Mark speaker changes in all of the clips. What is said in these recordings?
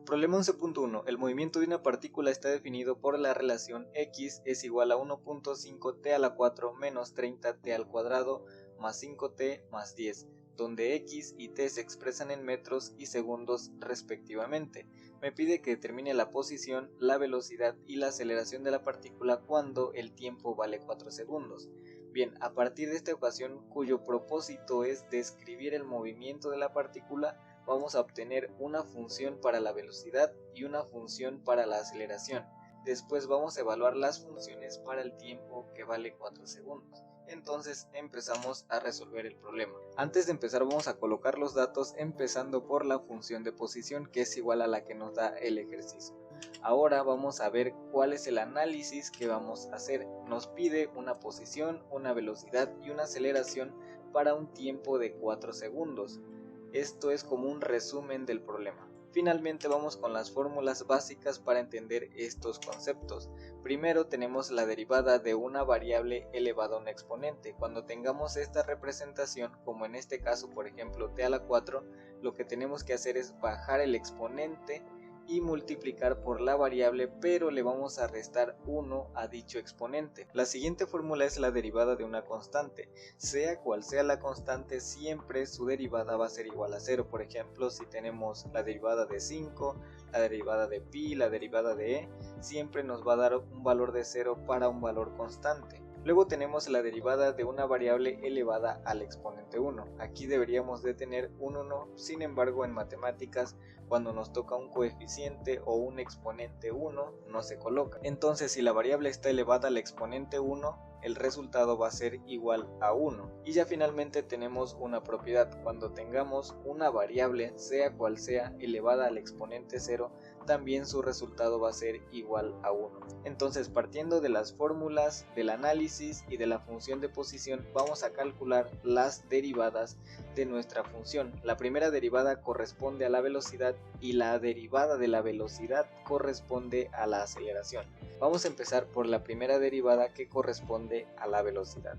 Speaker 1: Problema 11.1. El movimiento de una partícula está definido por la relación x es igual a 1.5t a la 4 menos 30t al cuadrado más 5t más 10, donde x y t se expresan en metros y segundos respectivamente. Me pide que determine la posición, la velocidad y la aceleración de la partícula cuando el tiempo vale 4 segundos. Bien, a partir de esta ecuación, cuyo propósito es describir el movimiento de la partícula, vamos a obtener una función para la velocidad y una función para la aceleración. Después vamos a evaluar las funciones para el tiempo que vale 4 segundos. Entonces empezamos a resolver el problema. Antes de empezar vamos a colocar los datos empezando por la función de posición, que es igual a la que nos da el ejercicio. Ahora vamos a ver cuál es el análisis que vamos a hacer. Nos pide una posición, una velocidad y una aceleración para un tiempo de 4 segundos. Esto es como un resumen del problema. Finalmente vamos con las fórmulas básicas para entender estos conceptos. Primero tenemos la derivada de una variable elevada a un exponente. Cuando tengamos esta representación, como en este caso por ejemplo t a la 4, lo que tenemos que hacer es bajar el exponente y multiplicar por la variable, pero le vamos a restar 1 a dicho exponente. La siguiente fórmula es la derivada de una constante. Sea cual sea la constante, siempre su derivada va a ser igual a 0. Por ejemplo, si tenemos la derivada de 5, la derivada de pi, la derivada de e, siempre nos va a dar un valor de 0 para un valor constante. Luego tenemos la derivada de una variable elevada al exponente 1. Aquí deberíamos de tener un 1, sin embargo en matemáticas cuando nos toca un coeficiente o un exponente 1 no se coloca. Entonces si la variable está elevada al exponente 1, el resultado va a ser igual a 1. Y ya finalmente tenemos una propiedad. Cuando tengamos una variable, sea cual sea, elevada al exponente 0, también su resultado va a ser igual a 1. Entonces, partiendo de las fórmulas, del análisis y de la función de posición, vamos a calcular las derivadas de nuestra función. La primera derivada corresponde a la velocidad y la derivada de la velocidad corresponde a la aceleración. Vamos a empezar por la primera derivada, que corresponde a la velocidad.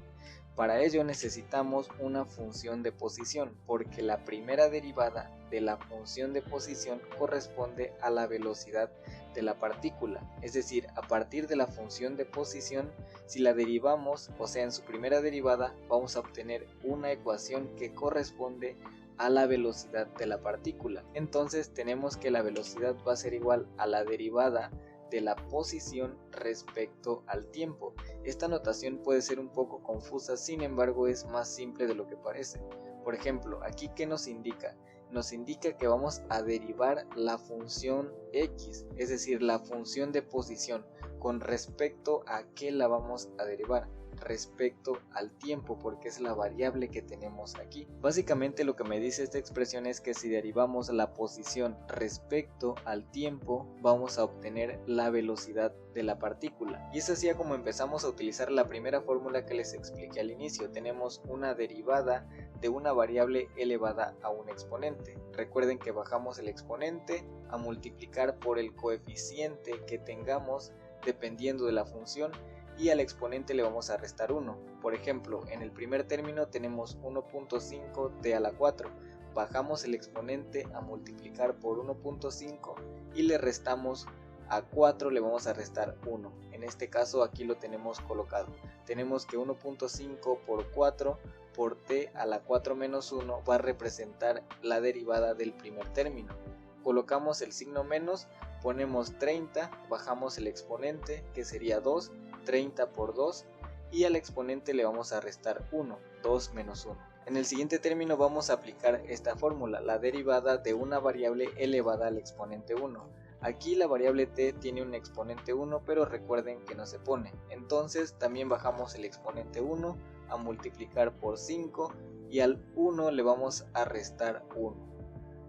Speaker 1: Para ello necesitamos una función de posición, porque la primera derivada de la función de posición corresponde a la velocidad de la partícula. Es decir, a partir de la función de posición, si la derivamos, o sea en su primera derivada, vamos a obtener una ecuación que corresponde a la velocidad de la partícula. Entonces tenemos que la velocidad va a ser igual a la derivada de la posición respecto al tiempo. Esta notación puede ser un poco confusa, sin embargo es más simple de lo que parece. Por ejemplo, aquí ¿qué nos indica? Nos indica que vamos a derivar la función x, es decir, la función de posición. ¿Con respecto a qué la vamos a derivar? Respecto al tiempo, porque es la variable que tenemos aquí. Básicamente lo que me dice esta expresión es que si derivamos la posición respecto al tiempo, vamos a obtener la velocidad de la partícula. Y es así como empezamos a utilizar la primera fórmula que les expliqué al inicio. Tenemos una derivada de una variable elevada a un exponente. Recuerden que bajamos el exponente a multiplicar por el coeficiente que tengamos dependiendo de la función, y al exponente le vamos a restar 1. Por ejemplo, en el primer término tenemos 1.5 t a la 4. Bajamos el exponente a multiplicar por 1.5 y le restamos a 4, le vamos a restar 1. En este caso aquí lo tenemos colocado. Tenemos que 1.5 por 4 por t a la 4 menos 1 va a representar la derivada del primer término. Colocamos el signo menos, ponemos 30, bajamos el exponente que sería 2, 30 por 2, y al exponente le vamos a restar 1, 2 menos 1. En el siguiente término vamos a aplicar esta fórmula, la derivada de una variable elevada al exponente 1. Aquí la variable t tiene un exponente 1, pero recuerden que no se pone. Entonces también bajamos el exponente 1 a multiplicar por 5 y al 1 le vamos a restar 1.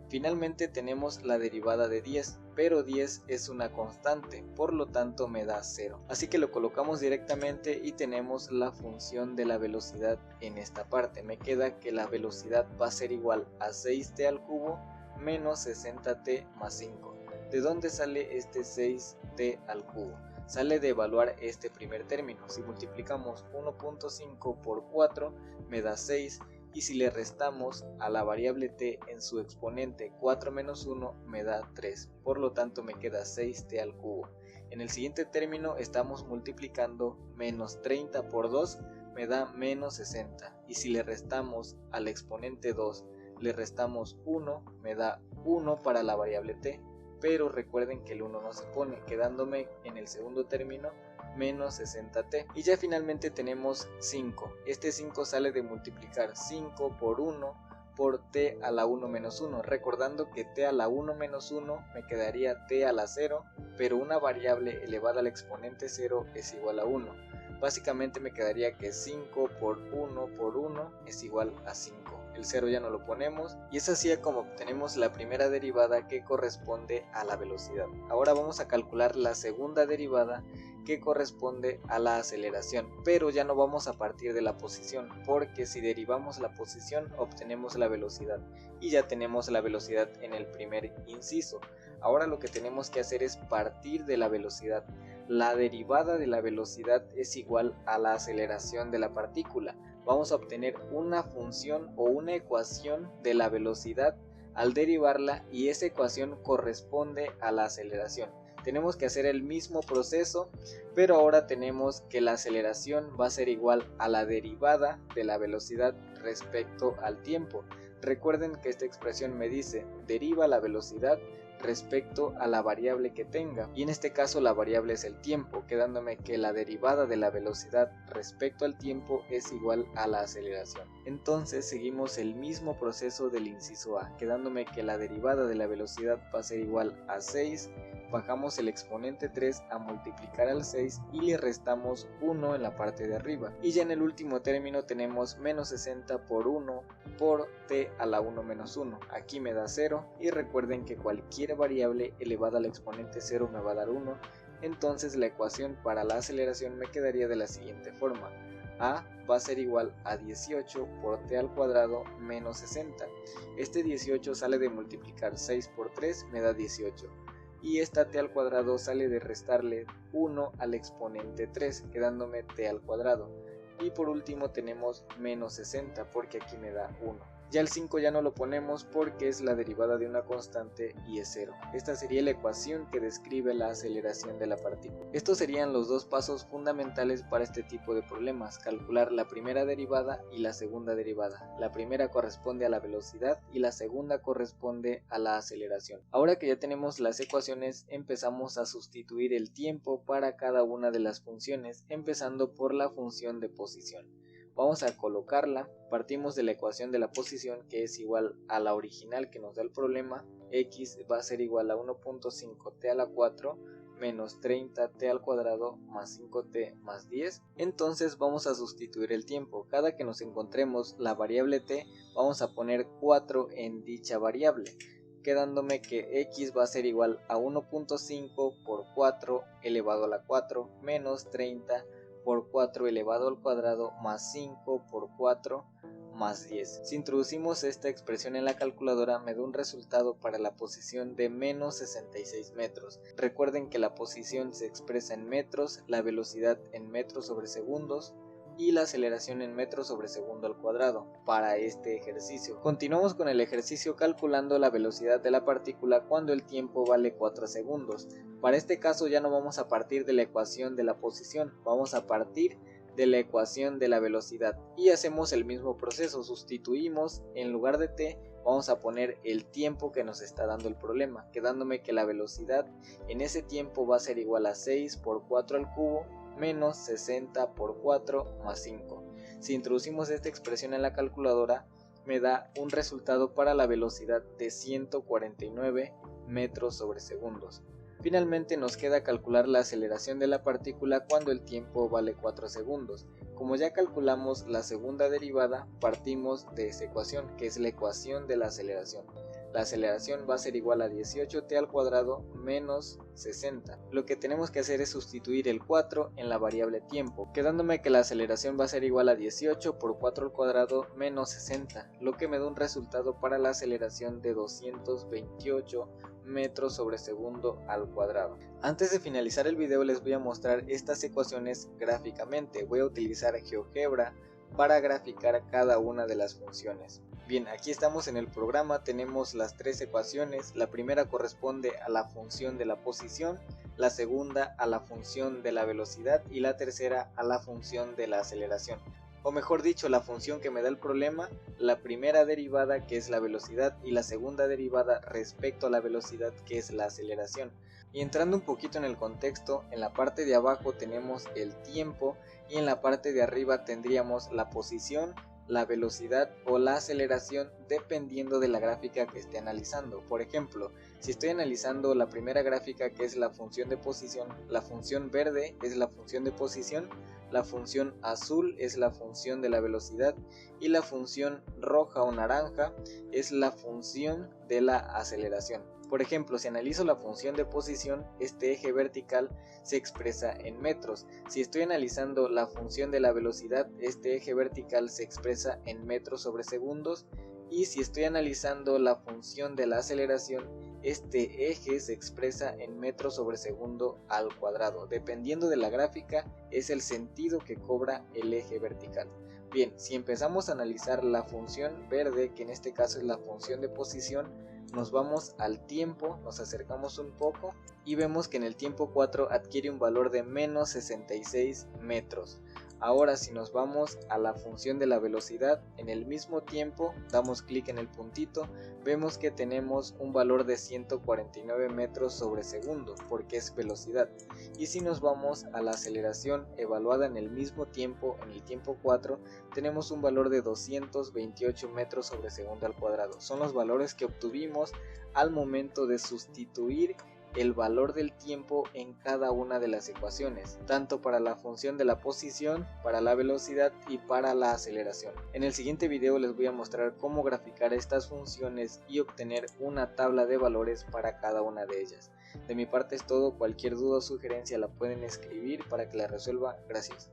Speaker 1: Finalmente tenemos la derivada de 10, pero 10 es una constante, por lo tanto me da 0. Así que lo colocamos directamente y tenemos la función de la velocidad en esta parte. Me queda que la velocidad va a ser igual a 6t al cubo menos 60t más 5. ¿De dónde sale este 6t al cubo? Sale de evaluar este primer término. Si multiplicamos 1.5 por 4 me da 6, y si le restamos a la variable t en su exponente 4 menos 1 me da 3, por lo tanto me queda 6t al cubo. En el siguiente término estamos multiplicando menos 30 por 2 me da menos 60, y si le restamos al exponente 2 le restamos 1 me da 1 para la variable t, pero recuerden que el 1 no se pone, quedándome en el segundo término menos 60t. Y ya finalmente tenemos 5. Este 5 sale de multiplicar 5 por 1 por t a la 1 menos 1, recordando que t a la 1 menos 1 me quedaría t a la 0, pero una variable elevada al exponente 0 es igual a 1. Básicamente me quedaría que 5 por 1 por 1 es igual a 5. El 0 ya no lo ponemos y es así como obtenemos la primera derivada que corresponde a la velocidad. Ahora vamos a calcular la segunda derivada que corresponde a la aceleración, pero ya no vamos a partir de la posición, porque si derivamos la posición obtenemos la velocidad y ya tenemos la velocidad en el primer inciso. Ahora lo que tenemos que hacer es partir de la velocidad. La derivada de la velocidad es igual a la aceleración de la partícula. Vamos a obtener una función o una ecuación de la velocidad al derivarla y esa ecuación corresponde a la aceleración. Tenemos que hacer el mismo proceso, pero ahora tenemos que la aceleración va a ser igual a la derivada de la velocidad respecto al tiempo. Recuerden que esta expresión me dice deriva la velocidad respecto a la variable que tenga, y en este caso la variable es el tiempo, quedándome que la derivada de la velocidad respecto al tiempo es igual a la aceleración. Entonces seguimos el mismo proceso del inciso A, quedándome que la derivada de la velocidad va a ser igual a 6, bajamos el exponente 3 a multiplicar al 6 y le restamos 1 en la parte de arriba, y ya en el último término tenemos menos 60 por 1 por t a la 1 menos 1, aquí me da 0, y recuerden que cualquier variable elevada al exponente 0 me va a dar 1, entonces la ecuación para la aceleración me quedaría de la siguiente forma: a va a ser igual a 18 por t al cuadrado menos 60, este 18 sale de multiplicar 6 por 3 me da 18, y esta t al cuadrado sale de restarle 1 al exponente 3, quedándome t al cuadrado. Y por último tenemos menos 60 porque aquí me da 1. Ya el 5 ya no lo ponemos porque es la derivada de una constante y es 0. Esta sería la ecuación que describe la aceleración de la partícula. Estos serían los dos pasos fundamentales para este tipo de problemas: calcular la primera derivada y la segunda derivada. La primera corresponde a la velocidad y la segunda corresponde a la aceleración. Ahora que ya tenemos las ecuaciones, empezamos a sustituir el tiempo para cada una de las funciones, empezando por la función de posición. Vamos a colocarla, partimos de la ecuación de la posición, que es igual a la original que nos da el problema. X va a ser igual a 1.5t a la 4 menos 30t al cuadrado más 5t más 10. Entonces vamos a sustituir el tiempo. Cada que nos encontremos la variable t, vamos a poner 4 en dicha variable, quedándome que x va a ser igual a 1.5 por 4 elevado a la 4 menos 30 por 4 elevado al cuadrado más 5 por 4 más 10. Si introducimos esta expresión en la calculadora me da un resultado para la posición de menos 66 metros. Recuerden que la posición se expresa en metros, la velocidad en metros sobre segundos y la aceleración en metros sobre segundo al cuadrado para este ejercicio. Continuamos con el ejercicio calculando la velocidad de la partícula cuando el tiempo vale 4 segundos. Para este caso ya no vamos a partir de la ecuación de la posición, vamos a partir de la ecuación de la velocidad y hacemos el mismo proceso. Sustituimos, en lugar de t vamos a poner el tiempo que nos está dando el problema, quedándome que la velocidad en ese tiempo va a ser igual a 6 por 4 al cubo menos 60 por 4 más 5. Si introducimos esta expresión en la calculadora me da un resultado para la velocidad de 149 metros sobre segundos. Finalmente nos queda calcular la aceleración de la partícula cuando el tiempo vale 4 segundos. Como ya calculamos la segunda derivada, partimos de esa ecuación, que es la ecuación de la aceleración. La aceleración va a ser igual a 18t al cuadrado menos 60. Lo que tenemos que hacer es sustituir el 4 en la variable tiempo, quedándome que la aceleración va a ser igual a 18 por 4 al cuadrado menos 60, lo que me da un resultado para la aceleración de 228 metros sobre segundo al cuadrado. Antes de finalizar el video les voy a mostrar estas ecuaciones gráficamente. Voy a utilizar GeoGebra para graficar cada una de las funciones. Bien, aquí estamos en el programa, tenemos las tres ecuaciones. La primera corresponde a la función de la posición, la segunda a la función de la velocidad y la tercera a la función de la aceleración. O mejor dicho, la función que me da el problema, la primera derivada, que es la velocidad, y la segunda derivada respecto a la velocidad, que es la aceleración. Y entrando un poquito en el contexto, en la parte de abajo tenemos el tiempo y en la parte de arriba tendríamos la posición, la velocidad o la aceleración, dependiendo de la gráfica que esté analizando. Por ejemplo, si estoy analizando la primera gráfica, que es la función de posición, la función verde es la función de posición, la función azul es la función de la velocidad y la función roja o naranja es la función de la aceleración. Por ejemplo, si analizo la función de posición, este eje vertical se expresa en metros. Si estoy analizando la función de la velocidad, este eje vertical se expresa en metros sobre segundos. Y si estoy analizando la función de la aceleración, este eje se expresa en metros sobre segundo al cuadrado. Dependiendo de la gráfica, es el sentido que cobra el eje vertical. Bien, si empezamos a analizar la función verde, que en este caso es la función de posición, nos vamos al tiempo, nos acercamos un poco y vemos que en el tiempo 4 adquiere un valor de menos 66 metros. Ahora si nos vamos a la función de la velocidad, en el mismo tiempo damos clic en el puntito, vemos que tenemos un valor de 149 metros sobre segundo, porque es velocidad. Y si nos vamos a la aceleración evaluada en el mismo tiempo, en el tiempo 4, tenemos un valor de 228 metros sobre segundo al cuadrado. Son los valores que obtuvimos al momento de sustituir el valor del tiempo en cada una de las ecuaciones, tanto para la función de la posición, para la velocidad y para la aceleración. En el siguiente video les voy a mostrar cómo graficar estas funciones y obtener una tabla de valores para cada una de ellas. De mi parte es todo, cualquier duda o sugerencia la pueden escribir para que la resuelva. Gracias.